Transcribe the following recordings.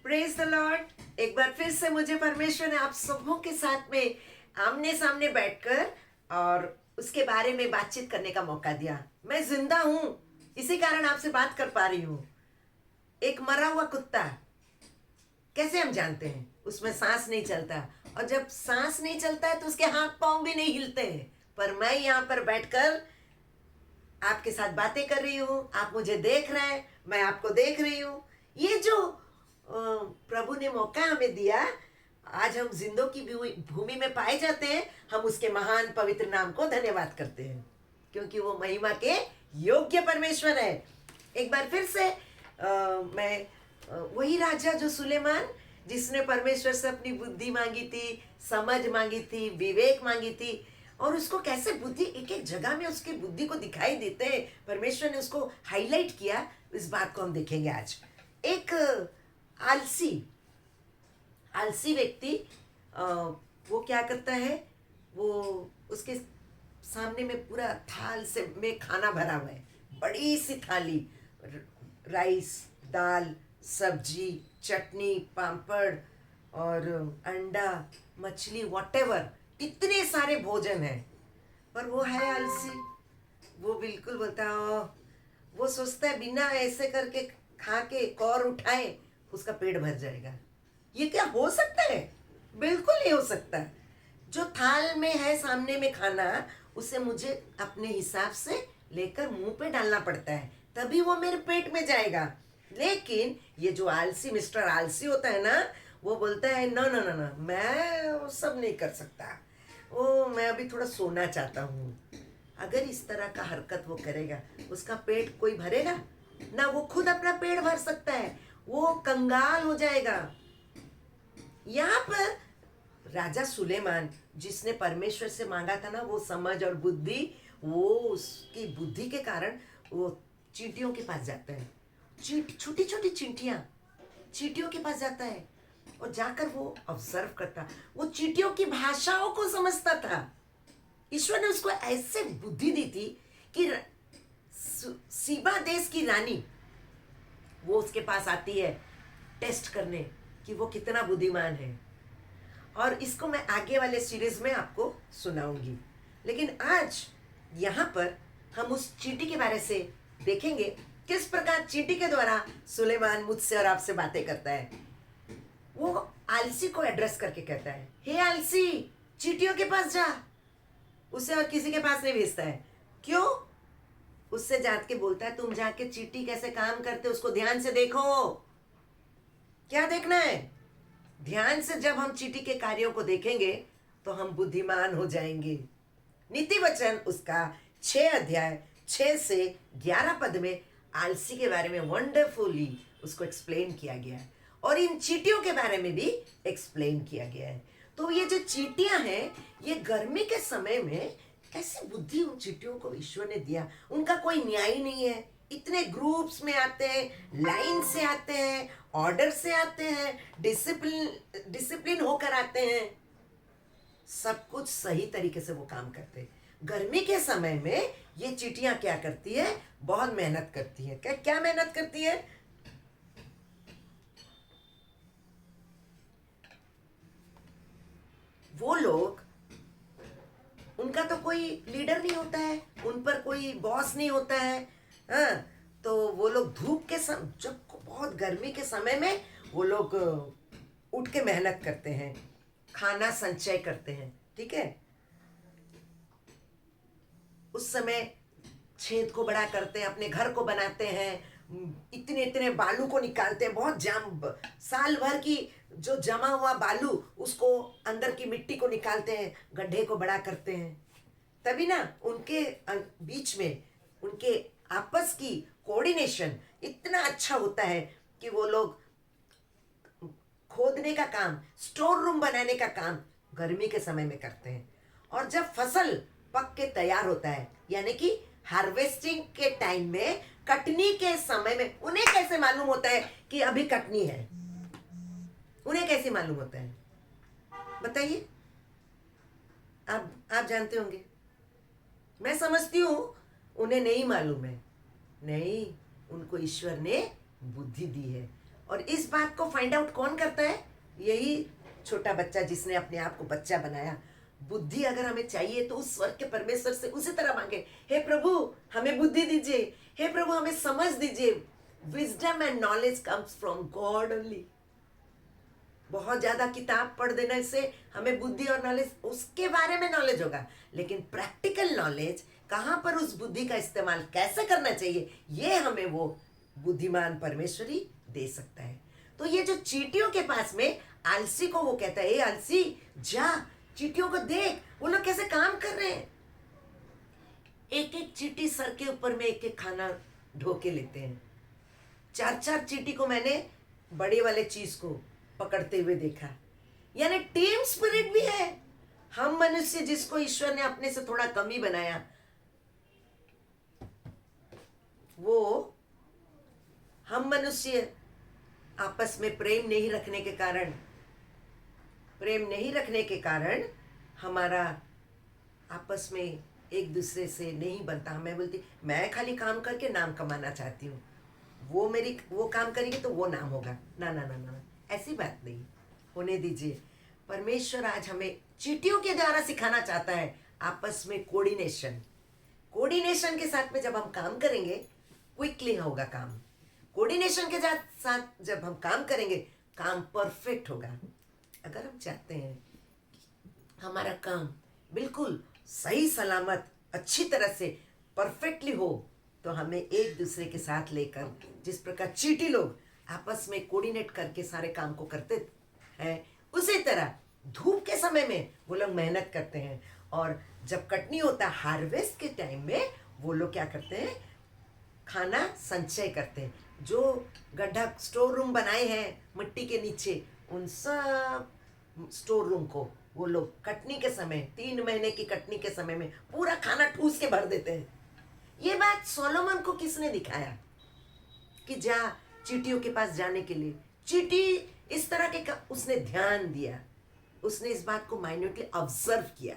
Praise the Lord. एक बार फिर से मुझे परमेश्वर ने आप सबों के साथ में आमने सामने बैठकर और उसके बारे में बातचीत करने का मौका दिया। मैं जिंदा हूं, इसी कारण आपसे बात कर पा रही हूं। एक मरा हुआ कुत्ता कैसे हम जानते हैं? उसमें सांस नहीं चलता, और जब सांस नहीं चलता है तो उसके हाथ पांव भी नहीं हिलते हैं। पर मैं यहाँ पर बैठकर आपके साथ बातें कर रही हूँ, आप मुझे देख रहे हैं, मैं आपको देख रही हूँ। ये जो प्रभु ने मौका हमें दिया, आज हम जिंदों की भूमि में पाए जाते हैं, हम उसके महान पवित्र नाम को धन्यवाद करते हैं, क्योंकि वो महिमा के योग्य परमेश्वर है। एक बार फिर से मैं वही राजा जो सुलेमान, जिसने परमेश्वर से अपनी बुद्धि मांगी थी, समझ मांगी थी, विवेक मांगी थी, और उसको कैसे बुद्धि एक एक जगह में उसकी बुद्धि को दिखाई देते हैं, परमेश्वर ने उसको हाईलाइट किया। इस बात को हम देखेंगे आज। एक आलसी आलसी व्यक्ति वो क्या करता है, वो उसके सामने में पूरा थाल से में खाना भरा हुआ है, बड़ी सी थाली, राइस, दाल, सब्जी, चटनी, पापड़ और अंडा, मछली, वॉटेवर, इतने सारे भोजन हैं। पर वो है आलसी। वो बिल्कुल बोलता है, वो सोचता है बिना ऐसे करके खा के कौर उठाए उसका पेट भर जाएगा। ये क्या हो सकता है? बिल्कुल नहीं हो सकता। जो थाल में है सामने में खाना, उसे मुझे अपने हिसाब से लेकर मुंह पे डालना पड़ता है, तभी वो मेरे पेट में जाएगा। लेकिन ये जो आलसी मिस्टर आलसी होता है ना, वो बोलता है ना ना ना ना, मैं वो सब नहीं कर सकता, ओ मैं अभी थोड़ा सोना चाहता हूँ। अगर इस तरह का हरकत वो करेगा, उसका पेट कोई भरेगा ना? वो खुद अपना पेट भर सकता है, वो कंगाल हो जाएगा। यहाँ पर राजा सुलेमान, जिसने परमेश्वर से मांगा था ना वो समझ और बुद्धि, वो उसकी बुद्धि के कारण वो चींटियों के पास जाता है। छोटी छोटी चींटियों के पास जाता है और जाकर वो ऑब्जर्व करता, वो चींटियों की भाषाओं को समझता था। ईश्वर ने उसको ऐसे बुद्धि दी थी कि सीबा देश की रानी वो उसके पास आती है टेस्ट करने कि वो कितना बुद्धिमान है, और इसको मैं आगे वाले सीरीज में आपको सुनाऊंगी। लेकिन आज यहाँ पर हम उस चींटी के बारे से देखेंगे, किस प्रकार चींटी के द्वारा सुलेमान मुझसे और आपसे बातें करता है। वो आलसी को एड्रेस करके कहता है, हे आलसी, चींटियों के पास जा। उसे और किसी के पास नहीं भेजता है। क्यों? उससे जाके बोलता है, तुम जाके चींटी कैसे काम करते उसको ध्यान से देखो। क्या देखना है? ध्यान से जब हम चींटी के कार्यों को देखेंगे तो हम बुद्धिमान हो जाएंगे। नीति वचन उसका 6 अध्याय 6 से 11 पद में आलसी के बारे में वंडरफुली उसको एक्सप्लेन किया गया है, और इन चींटियों के बारे में भी एक्सप्लेन किया गया है। तो ये जो चींटियां हैं, ये गर्मी के समय में कैसे बुद्धि उन चींटियों को ईश्वर ने दिया, उनका कोई न्याय नहीं है। इतने ग्रुप्स में आते हैं, लाइन से आते हैं, ऑर्डर से आते हैं, डिसिप्लिन होकर आते हैं, सब कुछ सही तरीके से वो काम करते हैं। गर्मी के समय में ये चींटियां क्या करती है? बहुत मेहनत करती है। क्या मेहनत करती है? वो लोग, उनका तो कोई लीडर नहीं होता है, उन पर कोई बॉस नहीं होता है। हाँ, तो वो लोग धूप के जब बहुत गर्मी के समय में वो लोग उठ के मेहनत करते हैं, खाना संचय करते हैं, ठीक है। उस समय छेद को बड़ा करते हैं, अपने घर को बनाते हैं, इतने इतने बालू को निकालते हैं, बहुत साल भर की जो जमा हुआ बालू, उसको अंदर की मिट्टी को निकालते हैं, गड्ढे को बड़ा करते हैं। तभी ना उनके बीच में उनके आपस की कोऑर्डिनेशन इतना अच्छा होता है कि वो लोग खोदने का काम, स्टोर रूम बनाने का काम गर्मी के समय में करते हैं। और जब फसल पक के तैयार होता है, यानी कि हार्वेस्टिंग के टाइम में, कटनी के समय में, उन्हें कैसे मालूम होता है कि अभी कटनी है? उन्हें कैसे मालूम होता है? बताइए। आप जानते होंगे। मैं समझती हूँ उन्हें नहीं मालूम है। नहीं, उनको ईश्वर ने बुद्धि दी है, और इस बात को फाइंड आउट कौन करता है? यही छोटा बच्चा जिसने अपने आप को बच्चा बनाया। बुद्धि अगर हमें चाहिए तो उस स्वर्ग के परमेश्वर से उसी तरह मांगे, हे प्रभु हमें बुद्धि दीजिए, हे प्रभु हमें समझ दीजिए। Wisdom and knowledge comes from God only. बहुत ज्यादा किताब पढ़ देने से हमें बुद्धि और नॉलेज उसके बारे में नॉलेज होगा, लेकिन प्रैक्टिकल नॉलेज कहाँ पर उस बुद्धि का इस्तेमाल कैसे करना चाहिए, ये हमें वो बुद्धिमान परमेश्वर ही दे सकता है। तो ये जो चींटियों के पास में आलसी को वो कहता है, ए आलसी जा चींटियों को देख, वो लोग कैसे काम कर रहे हैं। एक एक चींटी सर के ऊपर में एक एक खाना ढो के लेते हैं। चार चार चींटी को मैंने बड़े वाले चीज को पकड़ते हुए देखा। यानी टीम स्पिरिट भी है। हम मनुष्य जिसको ईश्वर ने अपने से थोड़ा कम ही बनाया, वो हम मनुष्य आपस में प्रेम नहीं रखने के कारण हमारा आपस में एक दूसरे से नहीं बनता। मैं बोलती मैं खाली काम करके नाम कमाना चाहती हूँ, वो काम करेंगे तो वो नाम होगा। ना ना ना ना, ऐसी बात नहीं, होने दीजिए। परमेश्वर आज हमें चींटियों के द्वारा सिखाना चाहता है आपस में कोऑर्डिनेशन के साथ में जब हम काम करेंगे क्विकली होगा काम। कोऑर्डिनेशन के साथ जब हम काम करेंगे काम परफेक्ट होगा। अगर हम चाहते हैं हमारा काम बिल्कुल सही सलामत अच्छी तरह से परफेक्टली हो, तो हमें एक दूसरे के साथ लेकर, जिस प्रकार चींटी लोग आपस में कोऑर्डिनेट करके सारे काम को करते हैं, उसी तरह धूप के समय में वो लोग मेहनत करते हैं। और जब कटनी होता है हार्वेस्ट के टाइम में, वो लोग क्या करते हैं, खाना संचय करते हैं। जो गड्ढा स्टोर रूम बनाए हैं मिट्टी के नीचे, उन सब स्टोर रूम को वो लोग कटनी के समय, 3 महीने की कटनी के समय में पूरा खाना ठूस के भर देते हैं। ये बात सोलोमन को किसने दिखाया कि जा चींटियों के पास जाने के लिए? चींटी इस तरह के उसने ध्यान दिया, उसने इस बात को माइन्यूटली ऑब्जर्व किया।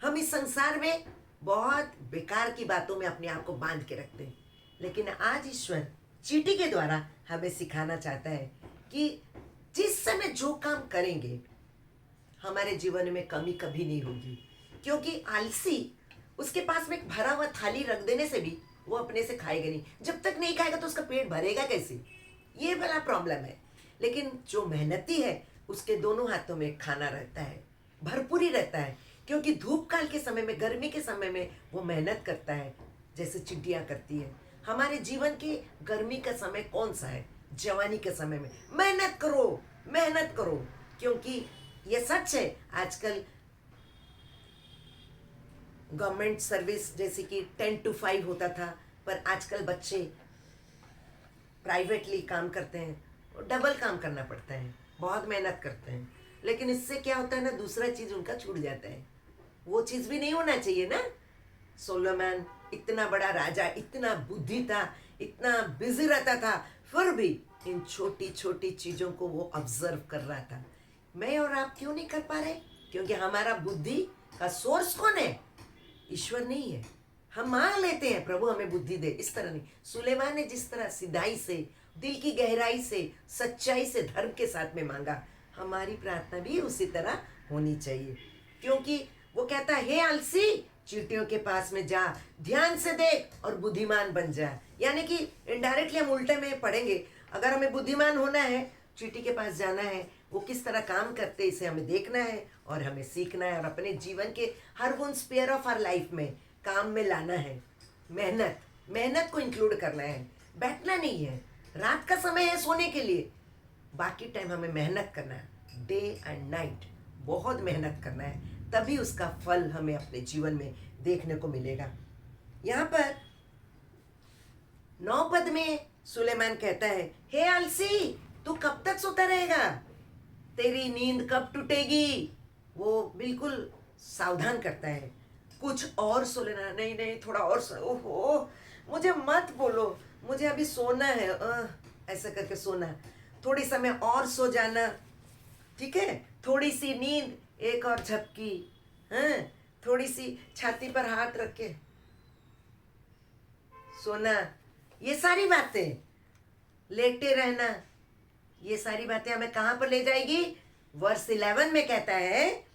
हम इस संसार में बहुत बेकार की बातों में अपने आप को बांध के रखते हैं, लेकिन आज ईश्वर चींटी के द्वारा हमें सिखाना चाहता है कि जिस समय जो काम करेंगे हमारे जीवन में कमी कभी नहीं होगी। क्योंकि आलसी, उसके पास में एक भरा हुआ थाली रख देने से भी वो अपने से खाएगा नहीं। जब तक नहीं खाएगा तो उसका पेट भरेगा कैसे? ये बड़ा प्रॉब्लम है। लेकिन जो मेहनती है उसके दोनों हाथों में खाना रहता है, भरपूर ही रहता है, क्योंकि धूप काल के समय में, गर्मी के समय में वो मेहनत करता है जैसे चींटियाँ करती है। हमारे जीवन के गर्मी का समय कौन सा है? जवानी के समय में मेहनत करो, क्योंकि ये सच है। आजकल गवर्नमेंट सर्विस जैसे कि 10 to 5 होता था, पर आजकल बच्चे प्राइवेटली काम करते हैं, डबल काम करना पड़ता है, बहुत मेहनत करते हैं। लेकिन इससे क्या होता है ना, दूसरा चीज़ उनका छूट जाता है। वो चीज़ भी नहीं होना चाहिए ना। सोलोमन इतना बड़ा राजा, इतना बुद्धि था, इतना बिजी रहता था, फिर भी इन छोटी छोटी चीज़ों को वो ऑब्जर्व कर रहा था। मैं और आप क्यों नहीं कर पा रहे? क्योंकि हमारा बुद्धि का सोर्स कौन है? ईश्वर नहीं है। हम मांग लेते हैं प्रभु हमें बुद्धि दे, इस तरह नहीं। सुलेमान ने जिस तरह सिधाई से, दिल की गहराई से, सच्चाई से, धर्म के साथ में मांगा, हमारी प्रार्थना भी उसी तरह होनी चाहिए। क्योंकि वो कहता है, हे आलसी चींटियों के पास में जा, ध्यान से देख और बुद्धिमान बन जा। यानी कि इनडायरेक्टली हम उल्टे में पढ़ेंगे, अगर हमें बुद्धिमान होना है, चींटी के पास जाना है, वो किस तरह काम करते इसे हमें देखना है और हमें सीखना है, और अपने जीवन के हर one sphere of our life में काम में लाना है। मेहनत को इंक्लूड करना है, बैठना नहीं है। रात का समय है सोने के लिए, बाकी टाइम हमें मेहनत करना है, डे एंड नाइट बहुत मेहनत करना है, तभी उसका फल हमें अपने जीवन में देखने को मिलेगा। यहाँ पर 9 पद में सुलेमान कहता है, हे आलसी तू कब तक सोता रहेगा? तेरी नींद कब टूटेगी? वो बिल्कुल सावधान करता है। कुछ और सो लेना, नहीं थोड़ा और सो, ओहो मुझे मत बोलो, मुझे अभी सोना है, ऐसा करके सोना, थोड़ी समय और सो जाना, ठीक है, थोड़ी सी नींद, एक और झपकी, थोड़ी सी छाती पर हाथ रख के सोना, ये सारी बातें, लेटे रहना, ये सारी बातें हमें कहाँ पर ले जाएगी? वर्स 11 में कहता है